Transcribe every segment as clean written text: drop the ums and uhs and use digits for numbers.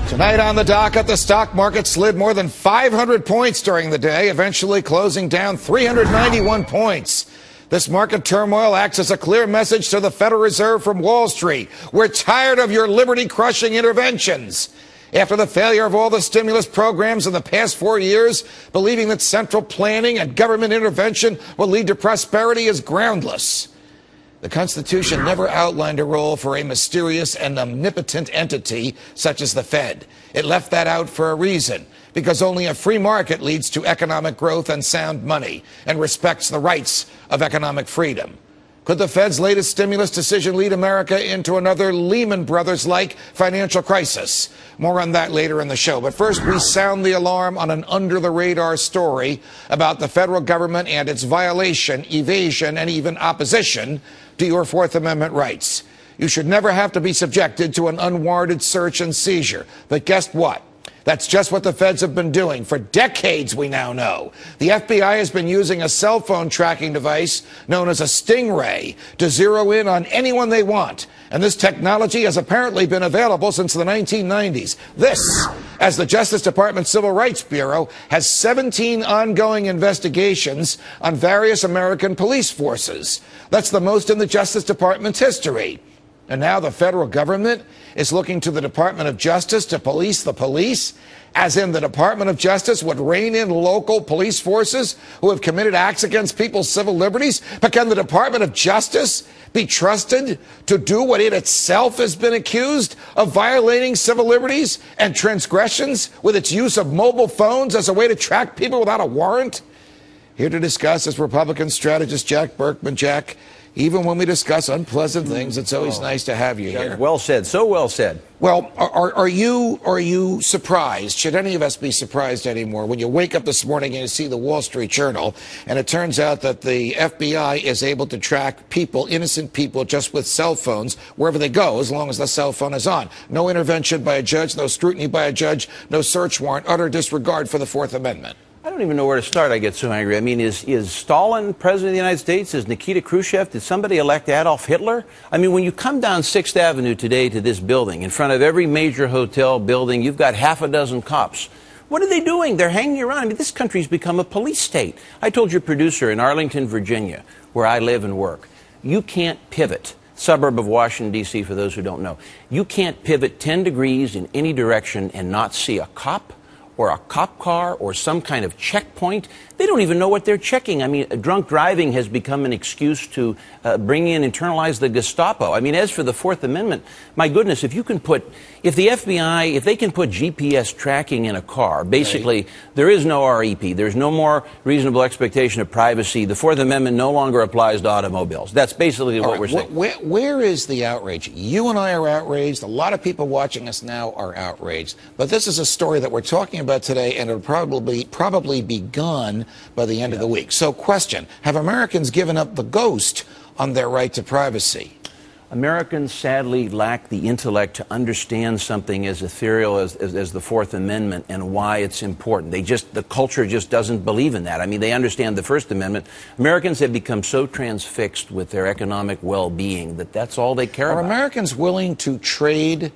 Tonight on the docket, the stock market slid more than 500 points during the day, eventually closing down 391 points. This market turmoil acts as a clear message to the Federal Reserve from Wall Street. We're tired of your liberty-crushing interventions. After the failure of all the stimulus programs in the past 4 years, believing that central planning and government intervention will lead to prosperity is groundless. The Constitution never outlined a role for a mysterious and omnipotent entity such as the Fed. It left that out for a reason, because only a free market leads to economic growth and sound money and respects the rights of economic freedom. Could the Fed's latest stimulus decision lead America into another Lehman Brothers-like financial crisis? More on that later in the show. But first, we sound the alarm on an under-the-radar story about the federal government and its violation, evasion, and even opposition to your Fourth Amendment rights. You should never have to be subjected to an unwarranted search and seizure. But guess what? That's just what the feds have been doing for decades, we now know. The FBI has been using a cell phone tracking device known as a Stingray to zero in on anyone they want. And this technology has apparently been available since the 1990s. This, as the Justice Department Civil Rights Bureau has 17 ongoing investigations on various American police forces. That's the most in the Justice Department's history. And now the federal government is looking to the Department of Justice to police the police, as in the Department of Justice would rein in local police forces who have committed acts against people's civil liberties. But can the Department of Justice be trusted to do what it itself has been accused of violating civil liberties and transgressions with its use of mobile phones as a way to track people without a warrant? Here to discuss is Republican strategist Jack Burkman. Jack, even when we discuss unpleasant things, it's always nice to have you here. Well said. So well said. Well, are you surprised? Should any of us be surprised anymore when you wake up this morning and you see the Wall Street Journal and it turns out that the FBI is able to track people, innocent people, just with cell phones wherever they go, as long as the cell phone is on? No intervention by a judge, no scrutiny by a judge, no search warrant, utter disregard for the Fourth Amendment. I don't even know where to start. I get so angry. I mean, is Stalin president of the United States? Is Nikita Khrushchev? Did somebody elect Adolf Hitler? I mean, when you come down 6th Avenue today to this building, in front of every major hotel building, you've got half a dozen cops. What are they doing? They're hanging around. I mean, this country's become a police state. I told your producer in Arlington, Virginia, where I live and work, you can't pivot. Suburb of Washington, D.C., for those who don't know. You can't pivot 10 degrees in any direction and not see a cop or a cop car or some kind of checkpoint. They don't even know what they're checking. I mean, drunk driving has become an excuse to bring in, internalize the Gestapo. I mean, as for the Fourth Amendment, my goodness, if the FBI, if they can put GPS tracking in a car, basically, there is no REP. There's no more reasonable expectation of privacy. The Fourth Amendment no longer applies to automobiles. That's basically what we're saying. Where is the outrage? You and I are outraged. A lot of people watching us now are outraged. But this is a story that we're talking about today, and it'll probably be gone by the end of the week. So question, have Americans given up the ghost on their right to privacy? Americans sadly lack the intellect to understand something as ethereal as the Fourth Amendment and why it's important. The culture just doesn't believe in that. I mean, they understand the First Amendment. Americans have become so transfixed with their economic well-being that that's all they care about. Are Americans willing to trade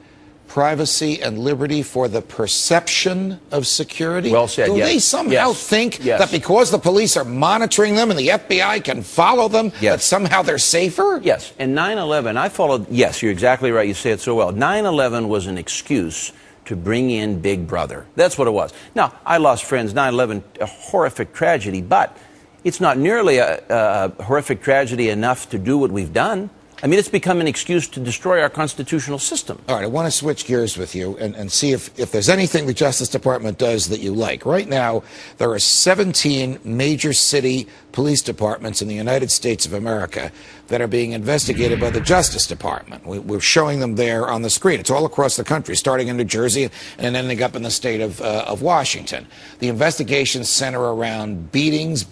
privacy and liberty for the perception of security? Well said. Do they somehow think that because the police are monitoring them and the FBI can follow them, that somehow they're safer? Yes. And 9/11, I followed. Yes, you're exactly right. You say it so well. 9/11 was an excuse to bring in Big Brother. That's what it was. Now, I lost friends. 9/11, a horrific tragedy, but it's not nearly a horrific tragedy enough to do what we've done. I mean, it's become an excuse to destroy our constitutional system. All right, I want to switch gears with you and see if there's anything the Justice Department does that you like. Right now, there are 17 major city police departments in the United States of America that are being investigated by the Justice Department. We're showing them there on the screen. It's all across the country, starting in New Jersey and ending up in the state of Washington. The investigations center around beatings,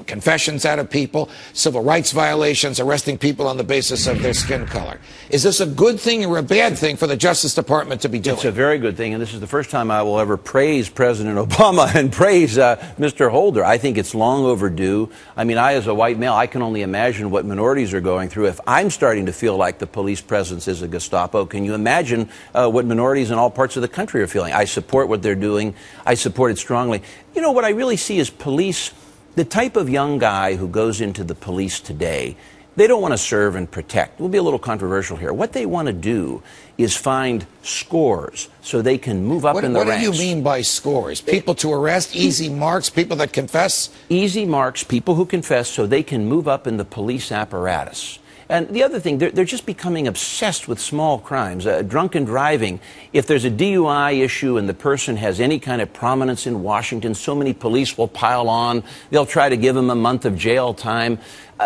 confessions out of people, civil rights violations, arresting people on the basis of their skin color. Is this a good thing or a bad thing for the Justice Department to be doing? It's a very good thing, and this is the first time I will ever praise President Obama and praise Mr. Holder. I think it's long overdue. I mean, I, as a white male, I can only imagine imagine what minorities are going through. If I'm starting to feel like the police presence is a Gestapo, can you imagine what minorities in all parts of the country are feeling? I support what they're doing. I support it strongly. You know, what I really see is police, the type of young guy who goes into the police today, they don't want to serve and protect. We'll be a little controversial here. What they want to do is find scores so they can move up in the ranks. What do you mean by scores? People to arrest, easy marks, people that confess? Easy marks, people who confess so they can move up in the police apparatus. And the other thing, they're just becoming obsessed with small crimes. Drunken driving. If there's a DUI issue and the person has any kind of prominence in Washington, so many police will pile on. They'll try to give them a month of jail time.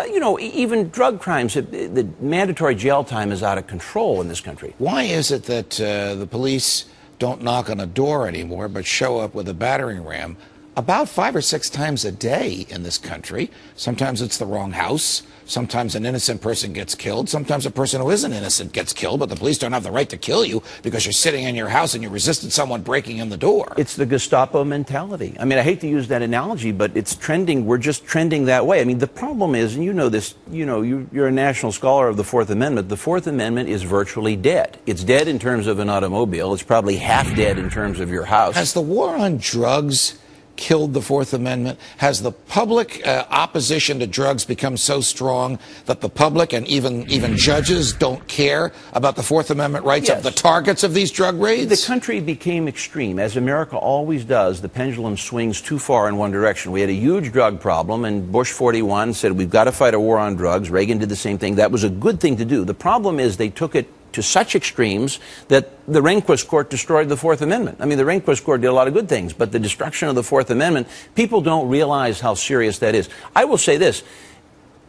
You know, even drug crimes, the mandatory jail time is out of control in this country. Why is it that the police don't knock on a door anymore but show up with a battering ram about 5 or 6 times a day in this country? Sometimes it's the wrong house. Sometimes an innocent person gets killed. Sometimes a person who isn't innocent gets killed, but the police don't have the right to kill you because you're sitting in your house and you resisted someone breaking in the door. It's the Gestapo mentality. I mean, I hate to use that analogy, but it's trending. We're just trending that way. I mean, the problem is, and you know this, you know, you're a national scholar of the Fourth Amendment. The Fourth Amendment is virtually dead. It's dead in terms of an automobile. It's probably half dead in terms of your house. Has the war on drugs killed the Fourth Amendment? Has the public opposition to drugs become so strong that the public and even judges don't care about the Fourth Amendment rights of the targets of these drug raids? The country became extreme. As America always does, the pendulum swings too far in one direction. We had a huge drug problem, and Bush 41 said, we've got to fight a war on drugs. Reagan did the same thing. That was a good thing to do. The problem is they took it to such extremes that the Rehnquist court destroyed the Fourth Amendment. I mean, the Rehnquist court did a lot of good things, but the destruction of the Fourth Amendment, people don't realize how serious that is. I will say this,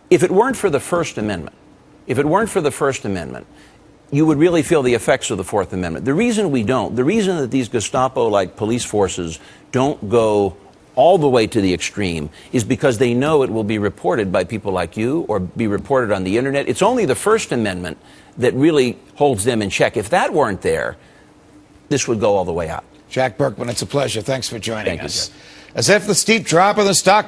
if it weren't for the First Amendment, you would really feel the effects of the Fourth Amendment. The reason we don't, the reason that these Gestapo-like police forces don't go all the way to the extreme is because they know it will be reported by people like you or be reported on the internet. It's only the First Amendment that really holds them in check. If that weren't there, this would go all the way out. Jack Burkman, it's a pleasure. Thanks for joining Thank us. You, as if the steep drop of the stock